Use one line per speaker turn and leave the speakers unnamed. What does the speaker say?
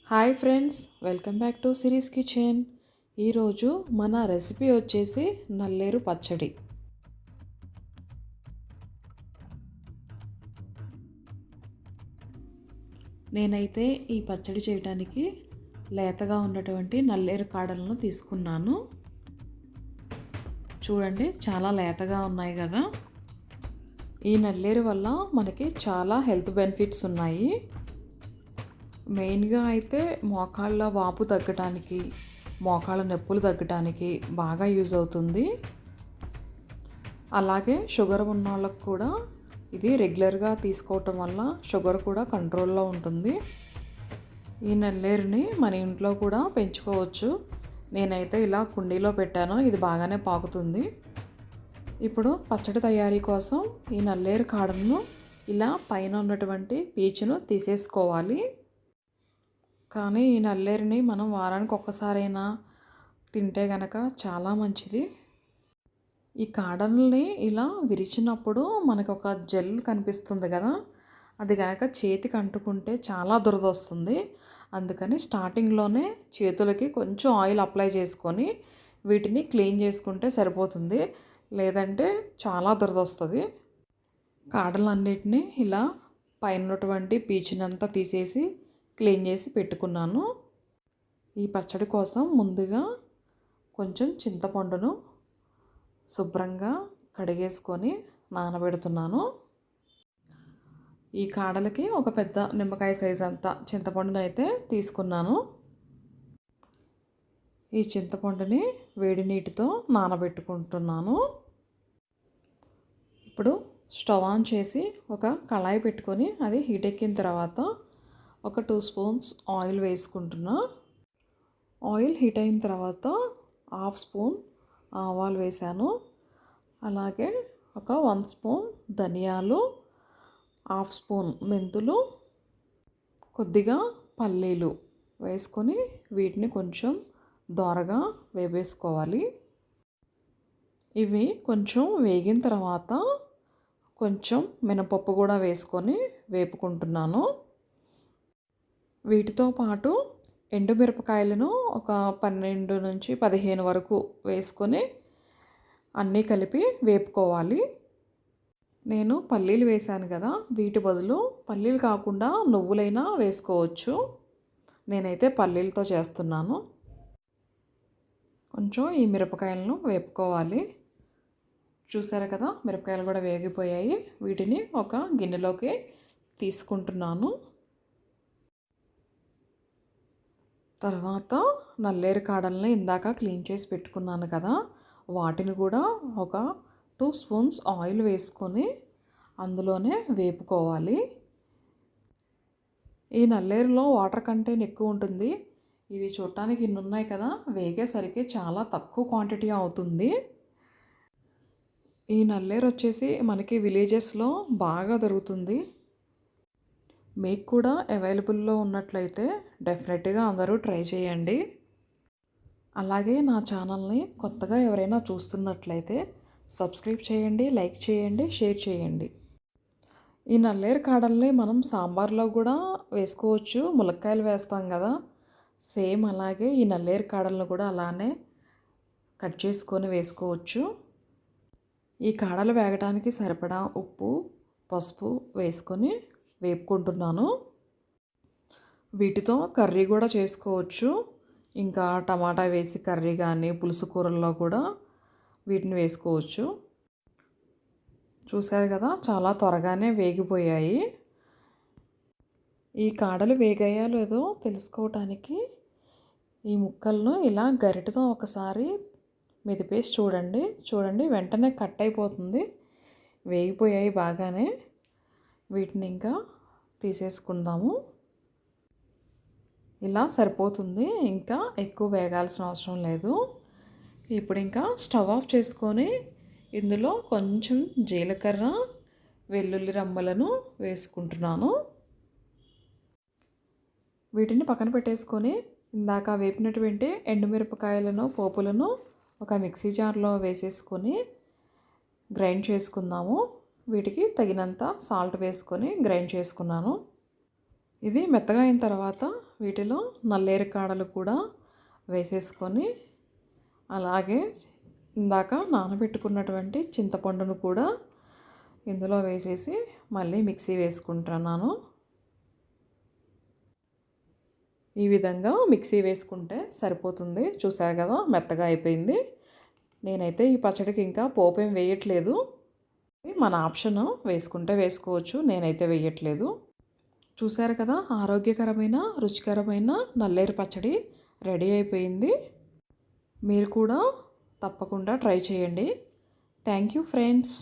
Hi friends, welcome back to series kitchen. ఈరోజు మన recipe వచ్చేసి నల్లేరు పచ్చడి. నేనైతే ఈ పచ్చడి చేయడానికి లేతగా ఉన్నటువంటి నల్లేరు కాడలను తీసుకున్నాను. చూడండి, చాలా లేతగా ఉన్నాయి కదా. ఈ నల్లేరు వల్ల మనకి చాలా హెల్త్ బెనిఫిట్స్ ఉన్నాయి. మెయిన్గా అయితే మోకాళ్ళ వాపు తగ్గడానికి, మోకాళ్ళ నొప్పులు తగ్గడానికి బాగా యూజ్ అవుతుంది. అలాగే షుగర్ ఉన్న వాళ్ళకు కూడా ఇది రెగ్యులర్గా తీసుకోవటం వల్ల షుగర్ కూడా కంట్రోల్లో ఉంటుంది. ఈ నల్లేరుని మన ఇంట్లో కూడా పెంచుకోవచ్చు. నేనైతే ఇలా కుండీలో పెట్టాను, ఇది బాగానే పాకుతుంది. ఇప్పుడు పచ్చడి తయారీ కోసం ఈ నల్లేరు కాడను ఇలా పైన ఉన్నటువంటి పీచును తీసేసుకోవాలి. కానీ ఈ నల్లేరుని మనం వారానికి ఒక్కసారైనా తింటే గనక చాలా మంచిది. ఈ కాడల్ని ఇలా విరిచినప్పుడు మనకు ఒక జెల్ కనిపిస్తుంది కదా, అది కనుక చేతికి అంటుకుంటే చాలా దురద వస్తుంది. అందుకని స్టార్టింగ్లోనే చేతులకి కొంచెం ఆయిల్ అప్లై చేసుకొని వీటిని క్లీన్ చేసుకుంటే సరిపోతుంది. లేదంటే చాలా దురద వస్తుంది. కాడలన్నిటినీ ఇలా పైన ఉన్నటువంటి పీచునంతా తీసేసి క్లీన్ చేసి పెట్టుకున్నాను. ఈ పచ్చడి కోసం ముందుగా కొంచెం చింతపండును శుభ్రంగా కడిగేసుకొని నానబెడుతున్నాను. ఈ కాడలకి ఒక పెద్ద నిమ్మకాయ సైజ్ అంతా చింతపండును అయితే తీసుకున్నాను. ఈ చింతపండుని వేడి నీటితో నానబెట్టుకుంటున్నాను. ఇప్పుడు స్టవ్ ఆన్ చేసి ఒక కళాయి పెట్టుకొని అది హీట్ ఎక్కిన తర్వాత ఒక 2 స్పూన్స్ ఆయిల్ వేసుకుంటున్నా. ఆయిల్ హీట్ అయిన తర్వాత 1/2 స్పూన్ ఆవాలు వేసాను. అలాగే ఒక 1 స్పూన్ ధనియాలు, 1/2 స్పూన్ మెంతులు, కొద్దిగా పల్లీలు వేసుకొని వీటిని కొంచెం దోరగా వేపేసుకోవాలి. ఇవి కొంచెం వేగిన తర్వాత కొంచెం మినపప్పు కూడా వేసుకొని వేపుకుంటున్నాను. వీటితో పాటు ఎండుమిరపకాయలను ఒక 12 నుంచి 15 వరకు వేసుకొని అన్నీ కలిపి వేపుకోవాలి. నేను పల్లీలు వేసాను కదా, వీటి బదులు పల్లీలు కాకుండా నువ్వులైనా వేసుకోవచ్చు. నేనైతే పల్లీలతో చేస్తున్నాను. కొంచెం ఈ మిరపకాయలను వేపుకోవాలి. చూసారు కదా, మిరపకాయలు కూడా వేగిపోయాయి. వీటిని ఒక గిన్నెలోకి తీసుకుంటున్నాను. తర్వాత నల్లేరు కాడల్ని ఇందాక క్లీన్ చేసి పెట్టుకున్నాను కదా, వాటిని కూడా ఒక 2 స్పూన్స్ ఆయిల్ వేసుకొని అందులోనే వేపుకోవాలి. ఈ నల్లేరులో వాటర్ కంటెంట్ ఎక్కువ ఉంటుంది. ఇవి చూడటానికి ఇన్ని ఉన్నాయి కదా, వేగేసరికి చాలా తక్కువ క్వాంటిటీ అవుతుంది. ఈ నల్లేరు వచ్చేసి మనకి విలేజెస్లో బాగా దొరుకుతుంది. మీకు కూడా అవైలబుల్లో ఉన్నట్లయితే డెఫినెట్గా అందరూ ట్రై చేయండి. అలాగే నా ఛానల్ని కొత్తగా ఎవరైనా చూస్తున్నట్లయితే సబ్స్క్రైబ్ చేయండి, లైక్ చేయండి, షేర్ చేయండి. ఈ నల్లేరు కాడల్ని మనం సాంబార్లో కూడా వేసుకోవచ్చు. ములక్కాయలు వేస్తాం కదా, సేమ్ అలాగే ఈ నల్లేరు కాడలను కూడా అలానే కట్ చేసుకొని వేసుకోవచ్చు. ఈ కాడలు వేగడానికి సరిపడా ఉప్పు, పసుపు వేసుకొని వేపుకుంటున్నాను. వీటితో కర్రీ కూడా చేసుకోవచ్చు. ఇంకా టమాటా వేసి కర్రీ కానీ పులుసు కూరల్లో కూడా వీటిని వేసుకోవచ్చు. చూసారు కదా, చాలా త్వరగానే వేగిపోయాయి. ఈ కాడలు వేగాయో లేదో తెలుసుకోవటానికి ఈ ముక్కలను ఇలా గరిటెతో ఒకసారి మెదిపేసి చూడండి, వెంటనే కట్ అయిపోతుంది. వేగిపోయాయి బాగానే. వీటిని ఇంకా తీసేసుకుందాము. ఇలా సరిపోతుంది, ఇంకా ఎక్కువ వేగాల్సిన అవసరం లేదు. ఇప్పుడు ఇంకా స్టవ్ ఆఫ్ చేసుకొని ఇందులో కొంచెం జీలకర్ర, వెల్లుల్లి రమ్మలను వేసుకుంటున్నాను. వీటిని పక్కన పెట్టేసుకొని ఇందాక వేపినటువంటి ఎండుమిరపకాయలను, పోపులను ఒక మిక్సీ జార్లో వేసేసుకొని గ్రైండ్ చేసుకుందాము. వీటికి తగినంత సాల్ట్ వేసుకొని గ్రైండ్ చేసుకున్నాను. ఇది మెత్తగా అయిన తర్వాత వీటిలో నల్లేరు కాడలు కూడా వేసేసుకొని అలాగే ఇందాక నానబెట్టుకున్నటువంటి చింతపండును కూడా ఇందులో వేసేసి మళ్ళీ మిక్సీ వేసుకుంటున్నాను. ఈ విధంగా మిక్సీ వేసుకుంటే సరిపోతుంది. చూసారు కదా మెత్తగా అయిపోయింది. నేనైతే ఈ పచ్చడికి ఇంకా పోపేం వేయట్లేదు. మన ఆప్షన్, వేసుకుంటే వేసుకోవచ్చు, నేనైతే వేయట్లేదు. చూసారు కదా ఆరోగ్యకరమైన రుచికరమైన నల్లేరు పచ్చడి రెడీ అయిపోయింది. మీరు కూడా తప్పకుండా ట్రై చేయండి. Thank you friends.